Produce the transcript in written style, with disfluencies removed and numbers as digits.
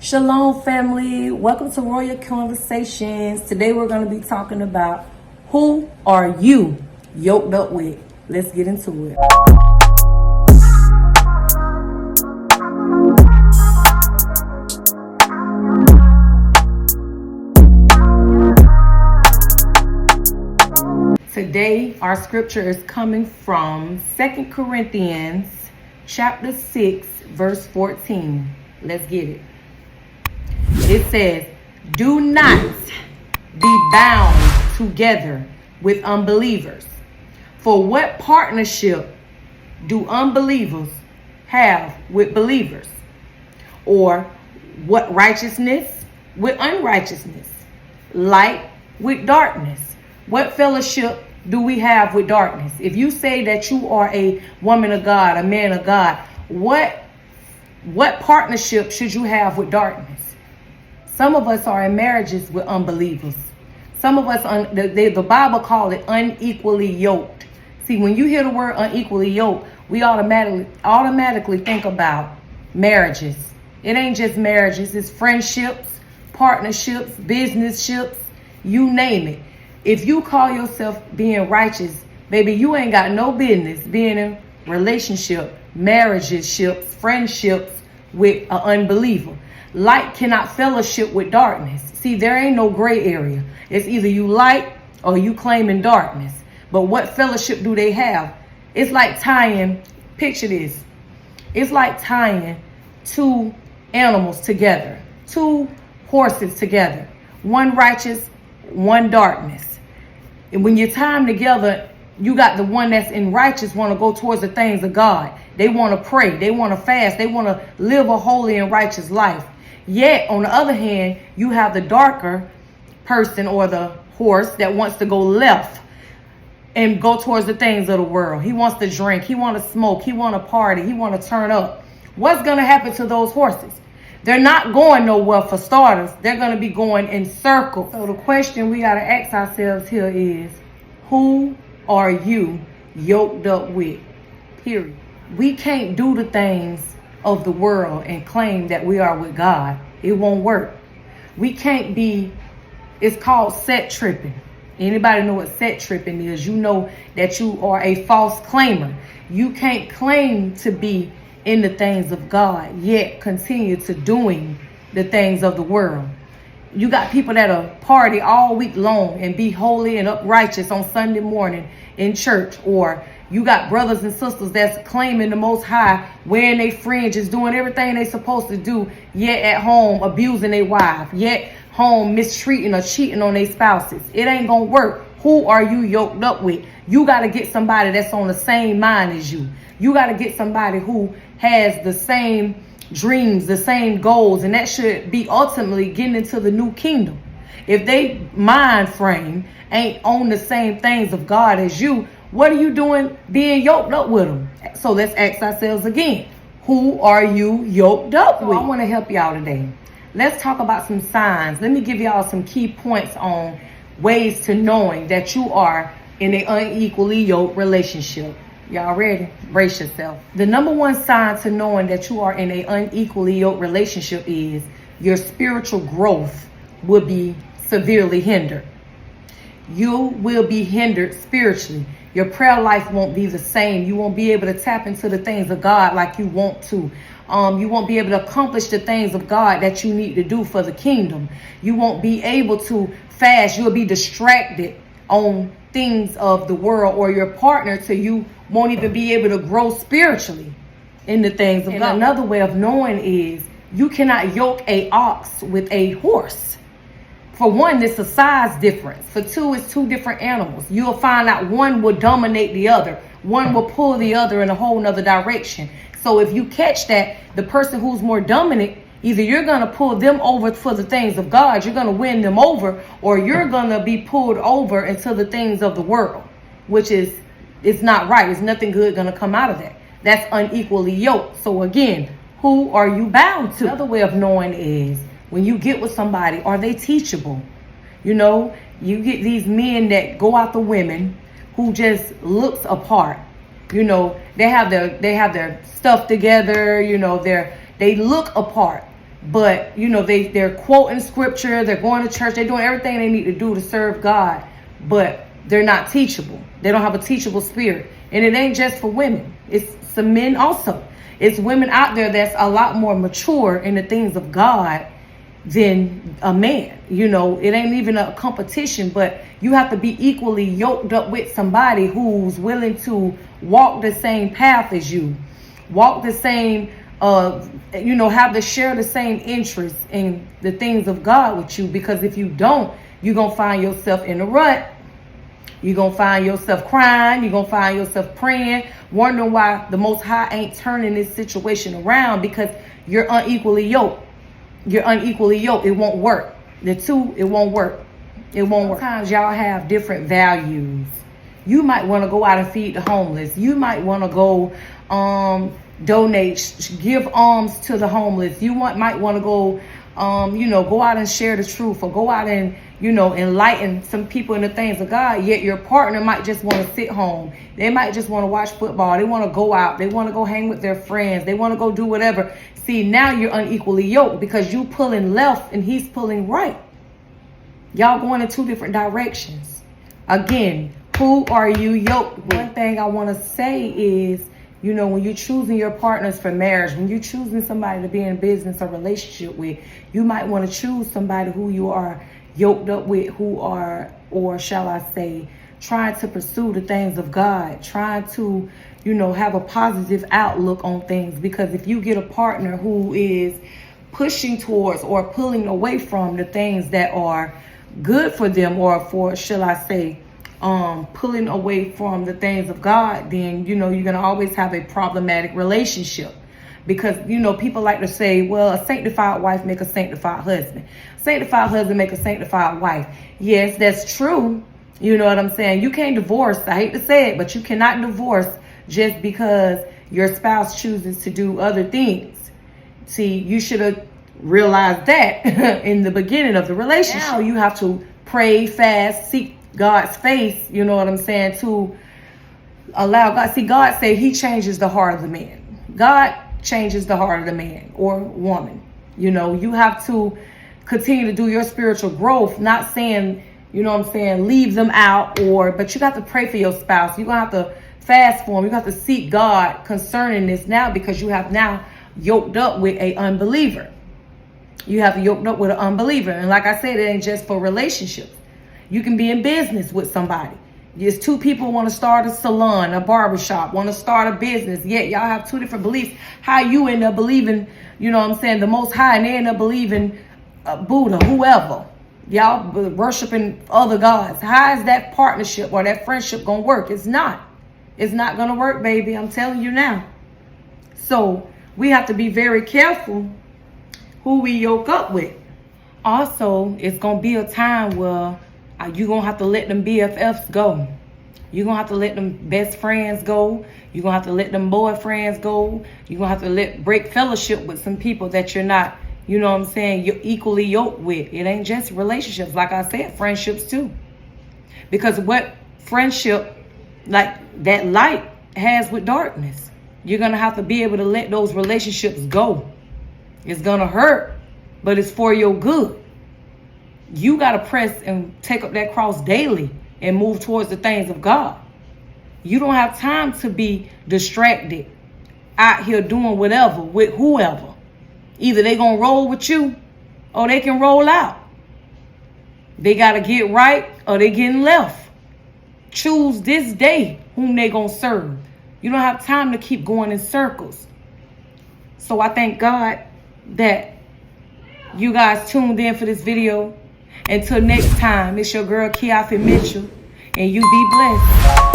Shalom, family. Welcome to Royal Conversations. Today we're going to be talking about who are you yoked up with. Let's get into it. Today our scripture is coming from 2 Corinthians chapter 6 verse 14. Let's get it. It says, do not be bound together with unbelievers. For what partnership do unbelievers have with believers? Or what righteousness with unrighteousness? Light with darkness? What fellowship do we have with darkness? If you say that you are a woman of God, a man of God, what partnership should you have with darkness? Some of us are in marriages with unbelievers. Some of us, the Bible calls it unequally yoked. See, when you hear the word unequally yoked, we automatically think about marriages. It ain't just marriages, it's friendships, partnerships, business-ships, you name it. If you call yourself being righteous, baby, you ain't got no business being in relationship, marriages, friendships with an unbeliever. Light cannot fellowship with darkness. See, there ain't no gray area. It's either you light or you claiming darkness. But what fellowship do they have? It's like tying, picture this. It's like tying two animals together, two horses together, one righteous, one darkness. And when you tie them together, you got the one that's in righteous want to go towards the things of God. They want to pray. They want to fast. They want to live a holy and righteous life. Yet, on the other hand, you have the darker person or the horse that wants to go left and go towards the things of the world. He wants to drink. He wants to smoke. He wants to party. He wants to turn up. What's going to happen to those horses? They're not going nowhere for starters. They're going to be going in circles. So the question we got to ask ourselves here is, who are you yoked up with? Period. We can't do the things of the world and claim that we are with God. It won't work. We can't be, it's called set tripping. Anybody know what set tripping is? You know that you are a false claimer. You can't claim to be in the things of God, yet continue to doing the things of the world. You got people that'll party all week long and be holy and uprighteous on Sunday morning in church, or you got brothers and sisters that's claiming the Most High, wearing their fringes, doing everything they supposed to do, yet at home abusing their wife, yet home mistreating or cheating on their spouses. It ain't gonna work. Who are you yoked up with? You got to get somebody that's on the same mind as you. You got to get somebody who has the same dreams, the same goals, and that should be ultimately getting into the new kingdom. If they mind frame ain't on the same things of God as you, what are you doing being yoked up with them? So let's ask ourselves again, who are you yoked up with? I want to help y'all today. Let's talk about some signs. Let me give y'all some key points on ways to knowing that you are in an unequally yoked relationship. Y'all ready? Brace yourself. The number one sign to knowing that you are in an unequally yoked relationship is your spiritual growth will be severely hindered. You will be hindered spiritually. Your prayer life won't be the same. You won't be able to tap into the things of God like you want to. You won't be able to accomplish the things of God that you need to do for the kingdom. You won't be able to fast. You'll be distracted on things of the world, or your partner to you won't even be able to grow spiritually in the things of God. Another way of knowing is you cannot yoke a ox with a horse. For one, it's a size difference. For two, it's two different animals. You'll find out one will dominate the other. One will pull the other in a whole nother direction. So if you catch that, the person who's more dominant, either you're going to pull them over for the things of God, you're going to win them over, or you're going to be pulled over into the things of the world, which is, it's not right. It's nothing good going to come out of that. That's unequally yoked. So again, who are you bound to? Another way of knowing is when you get with somebody, are they teachable? You know, you get these men that go after women who just looks apart. You know, they have their stuff together. You know, they look apart. but you know, they're quoting scripture, they're going to church, they're doing everything they need to do to serve God, but they're not teachable. They don't have a teachable spirit. And it ain't just for women, it's some men also. It's women out there that's a lot more mature in the things of God than a man. You know, it ain't even a competition, but you have to be equally yoked up with somebody who's willing to walk the same path as you, walk the same, you know, have to share the same interests in the things of God with you. Because if you don't, you're going to find yourself in a rut. You're going to find yourself crying. You're going to find yourself praying, wondering why the Most High ain't turning this situation around, because you're unequally yoked. You're unequally yoked. It won't work. The two, it won't work. It won't work. Sometimes y'all have different values. You might want to go out and feed the homeless. You might want to go donate, give alms to the homeless. You might want to go, you know, go out and share the truth, or go out and, you know, enlighten some people in the things of God. Yet your partner might just want to sit home. They might just want to watch football. They want to go out. They want to go hang with their friends. They want to go do whatever. See, now you're unequally yoked because you pulling left and he's pulling right. Y'all going in two different directions. Again, who are you yoked with? One thing I want to say is, you know, when you're choosing your partners for marriage, when you're choosing somebody to be in business or relationship with, you might want to choose somebody who you are yoked up with, who are, or shall I say, trying to pursue the things of God, trying to, you know, have a positive outlook on things. Because if you get a partner who is pushing towards or pulling away from the things that are good for them, or for, shall I say, pulling away from the things of God, then, you know, you're going to always have a problematic relationship. Because, you know, people like to say, well, a sanctified wife make a sanctified husband. Sanctified husband make a sanctified wife. Yes, that's true. You know what I'm saying? You can't divorce. I hate to say it, but you cannot divorce just because your spouse chooses to do other things. See, you should have realized that in the beginning of the relationship. Now you have to pray, fast, seek God's face, you know what I'm saying, to allow God. See, God said he changes the heart of the man. God changes the heart of the man or woman. You know, you have to continue to do your spiritual growth, not saying, you know what I'm saying, leave them out, but you got to pray for your spouse. You're going to have to fast for them. You got to seek God concerning this now, because you have now yoked up with a unbeliever. You have yoked up with an unbeliever. And like I said, it ain't just for relationships. You can be in business with somebody. There's two people want to start a salon, a barbershop, want to start a business. Yet y'all have two different beliefs. How you end up believing, you know what I'm saying, the Most High, and they end up believing Buddha, whoever. Y'all worshiping other gods. How is that partnership or that friendship going to work? It's not. It's not going to work, baby. I'm telling you now. So we have to be very careful who we yoke up with. Also, it's going to be a time where you're going to have to let them BFFs go. You're going to have to let them best friends go. You're going to have to let them boyfriends go. You're going to have to break fellowship with some people that you're not, you know what I'm saying, you're equally yoked with. It ain't just relationships. Like I said, friendships too. Because what friendship, like that light has with darkness, you're going to have to be able to let those relationships go. It's going to hurt, but it's for your good. You got to press and take up that cross daily and move towards the things of God. You don't have time to be distracted out here doing whatever with whoever. Either they going to roll with you or they can roll out. They got to get right or they getting left. Choose this day whom they going to serve. You don't have time to keep going in circles. So I thank God that you guys tuned in for this video. Until next time, it's your girl Kiafi Mitchell, and you be blessed.